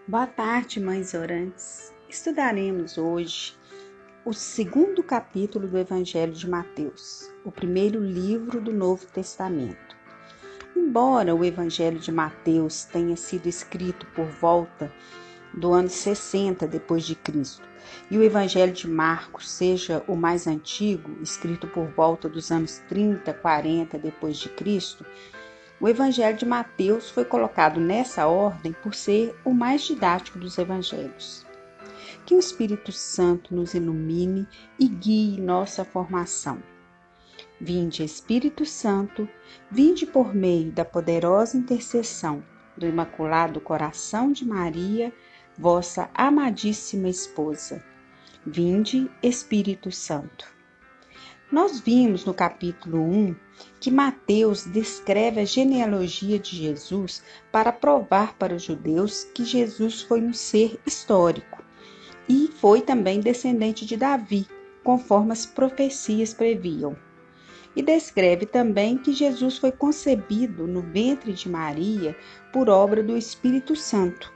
Boa tarde, mães orantes. Estudaremos hoje o segundo capítulo do Evangelho de Mateus, o primeiro livro do Novo Testamento. Embora o Evangelho de Mateus tenha sido escrito por volta do ano 60 depois de Cristo, e o Evangelho de Marcos seja o mais antigo, escrito por volta dos anos 30, 40 depois de Cristo, o Evangelho de Mateus foi colocado nessa ordem por ser o mais didático dos evangelhos. Que o Espírito Santo nos ilumine e guie nossa formação. Vinde, Espírito Santo, vinde por meio da poderosa intercessão do Imaculado Coração de Maria, vossa amadíssima esposa. Vinde, Espírito Santo. Nós vimos no capítulo 1 que Mateus descreve a genealogia de Jesus para provar para os judeus que Jesus foi um ser histórico e foi também descendente de Davi, conforme as profecias previam. E descreve também que Jesus foi concebido no ventre de Maria por obra do Espírito Santo,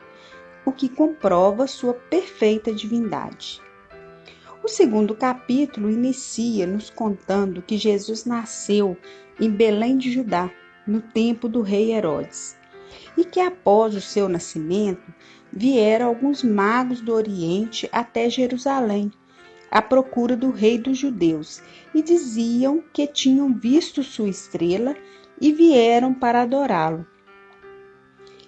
o que comprova sua perfeita divindade. O segundo capítulo inicia nos contando que Jesus nasceu em Belém de Judá, no tempo do rei Herodes, e que após o seu nascimento vieram alguns magos do Oriente até Jerusalém, à procura do rei dos judeus, e diziam que tinham visto sua estrela e vieram para adorá-lo.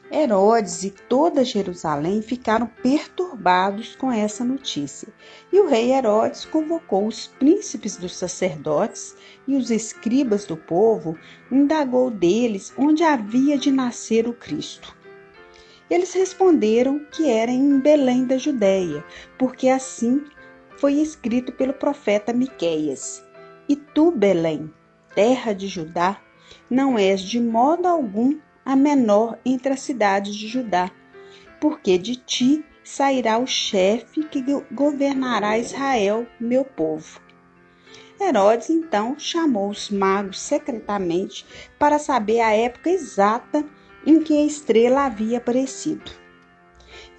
Herodes e toda Jerusalém ficaram perturbados com essa notícia, e o rei Herodes convocou os príncipes dos sacerdotes e os escribas do povo, indagou deles onde havia de nascer o Cristo. Eles responderam que era em Belém da Judéia, porque assim foi escrito pelo profeta Miqueias: E tu, Belém, terra de Judá, não és de modo algum a menor entre as cidades de Judá, porque de ti sairá o chefe que governará Israel, meu povo. Herodes então chamou os magos secretamente para saber a época exata em que a estrela havia aparecido.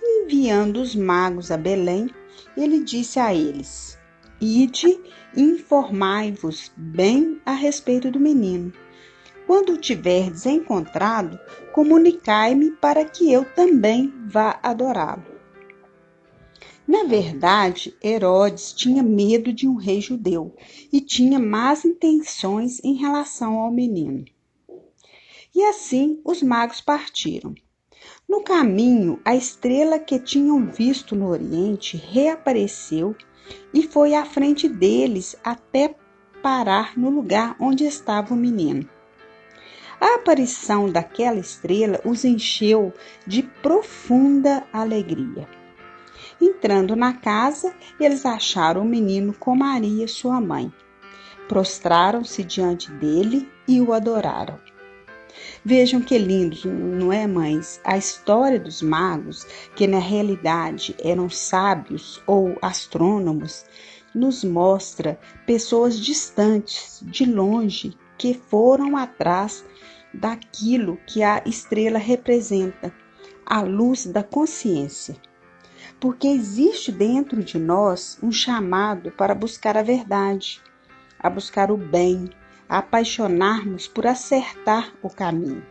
Enviando os magos a Belém, ele disse a eles: Ide e informai-vos bem a respeito do menino. Quando o tiverdes encontrado, comunicai-me para que eu também vá adorá-lo. Na verdade, Herodes tinha medo de um rei judeu e tinha más intenções em relação ao menino. E assim os magos partiram. No caminho, a estrela que tinham visto no Oriente reapareceu e foi à frente deles até parar no lugar onde estava o menino. A aparição daquela estrela os encheu de profunda alegria. Entrando na casa, eles acharam o menino com Maria, sua mãe. Prostraram-se diante dele e o adoraram. Vejam que lindo, não é, mães? A história dos magos, que na realidade eram sábios ou astrônomos, nos mostra pessoas distantes, de longe, que foram atrás daquilo que a estrela representa, a luz da consciência. Porque existe dentro de nós um chamado para buscar a verdade, a buscar o bem, a apaixonarmos por acertar o caminho.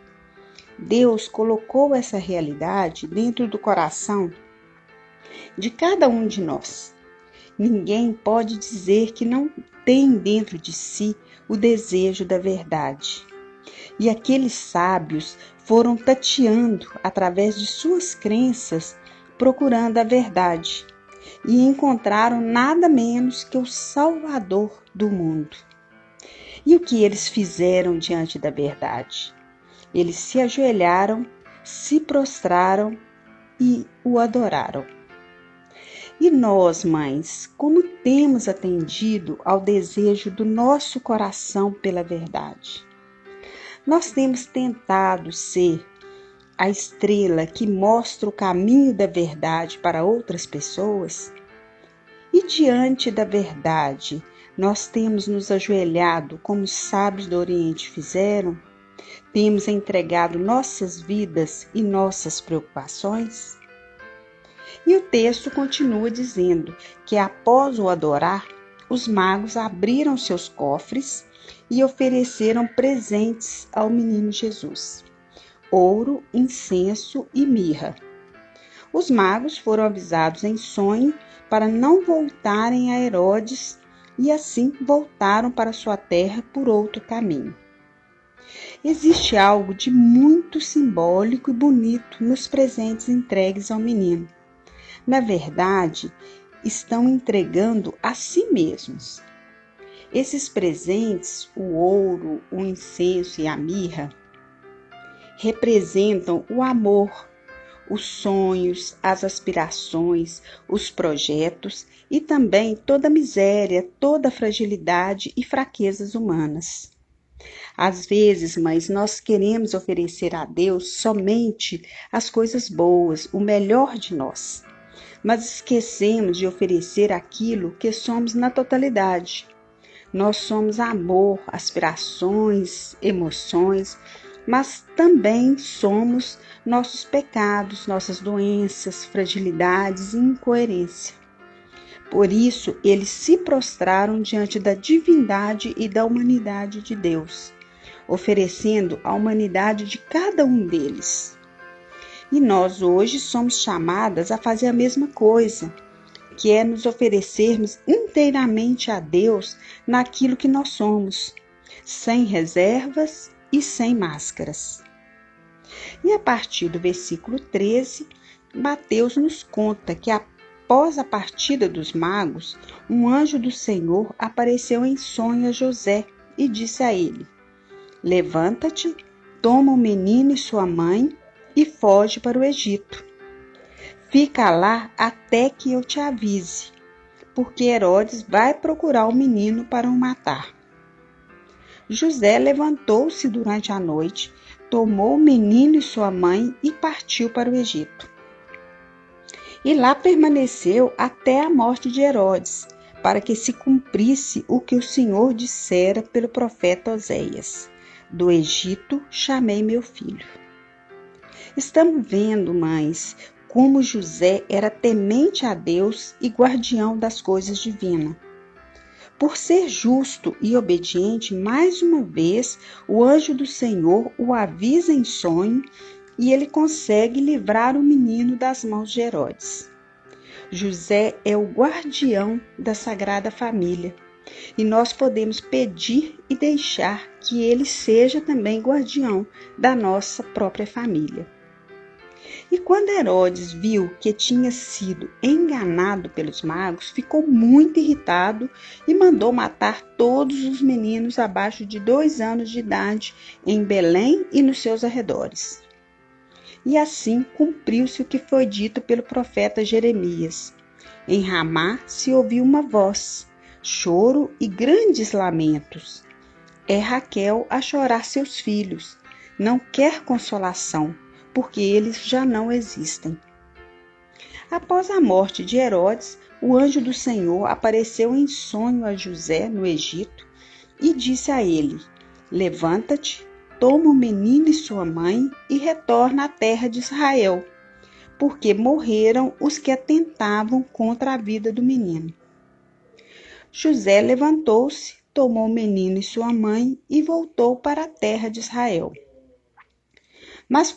Deus colocou essa realidade dentro do coração de cada um de nós. Ninguém pode dizer que não tem dentro de si o desejo da verdade. E aqueles sábios foram tateando através de suas crenças, procurando a verdade, e encontraram nada menos que o Salvador do mundo. E o que eles fizeram diante da verdade? Eles se ajoelharam, se prostraram e o adoraram. E nós, mães, como temos atendido ao desejo do nosso coração pela verdade? Nós temos tentado ser a estrela que mostra o caminho da verdade para outras pessoas? E diante da verdade, nós temos nos ajoelhado como os sábios do Oriente fizeram? Temos entregado nossas vidas e nossas preocupações? E o texto continua dizendo que após o adorar, os magos abriram seus cofres e ofereceram presentes ao menino Jesus: ouro, incenso e mirra. Os magos foram avisados em sonho para não voltarem a Herodes e assim voltaram para sua terra por outro caminho. Existe algo de muito simbólico e bonito nos presentes entregues ao menino. Na verdade, estão entregando a si mesmos. Esses presentes, o ouro, o incenso e a mirra, representam o amor, os sonhos, as aspirações, os projetos e também toda a miséria, toda a fragilidade e fraquezas humanas. Às vezes, mães, nós queremos oferecer a Deus somente as coisas boas, o melhor de nós, mas esquecemos de oferecer aquilo que somos na totalidade. Nós somos amor, aspirações, emoções, mas também somos nossos pecados, nossas doenças, fragilidades e incoerência. Por isso, eles se prostraram diante da divindade e da humanidade de Deus, oferecendo a humanidade de cada um deles. E nós hoje somos chamadas a fazer a mesma coisa, que é nos oferecermos inteiramente a Deus naquilo que nós somos, sem reservas e sem máscaras. E a partir do versículo 13, Mateus nos conta que após a partida dos magos, um anjo do Senhor apareceu em sonho a José e disse a ele: levanta-te, toma o menino e sua mãe e foge para o Egito. Fica lá até que eu te avise, porque Herodes vai procurar o menino para o matar. José levantou-se durante a noite, tomou o menino e sua mãe e partiu para o Egito. E lá permaneceu até a morte de Herodes, para que se cumprisse o que o Senhor dissera pelo profeta Oséias: do Egito chamei meu filho. Estamos vendo, mães, como José era temente a Deus e guardião das coisas divinas. Por ser justo e obediente, mais uma vez, o anjo do Senhor o avisa em sonho e ele consegue livrar o menino das mãos de Herodes. José é o guardião da Sagrada Família e nós podemos pedir e deixar que ele seja também guardião da nossa própria família. E quando Herodes viu que tinha sido enganado pelos magos, ficou muito irritado e mandou matar todos os meninos abaixo de 2 anos de idade em Belém e nos seus arredores. E assim cumpriu-se o que foi dito pelo profeta Jeremias. Em Ramá se ouviu uma voz, choro e grandes lamentos. É Raquel a chorar seus filhos, não quer consolação, porque eles já não existem. Após a morte de Herodes, o anjo do Senhor apareceu em sonho a José no Egito e disse a ele: levanta-te, toma o menino e sua mãe e retorna à terra de Israel, porque morreram os que atentavam contra a vida do menino. José levantou-se, tomou o menino e sua mãe e voltou para a terra de Israel. Mas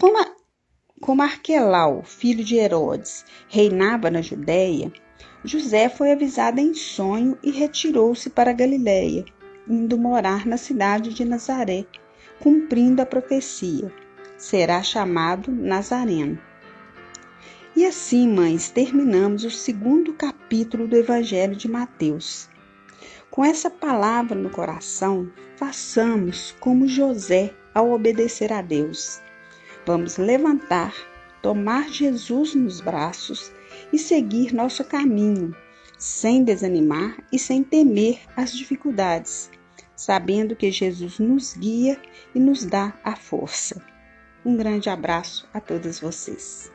como Arquelau, filho de Herodes, reinava na Judéia, José foi avisado em sonho e retirou-se para Galiléia, indo morar na cidade de Nazaré, cumprindo a profecia: será chamado Nazareno. E assim, mães, terminamos o 2º capítulo do Evangelho de Mateus. Com essa palavra no coração, façamos como José ao obedecer a Deus. Vamos levantar, tomar Jesus nos braços e seguir nosso caminho, sem desanimar e sem temer as dificuldades, sabendo que Jesus nos guia e nos dá a força. Um grande abraço a todas vocês.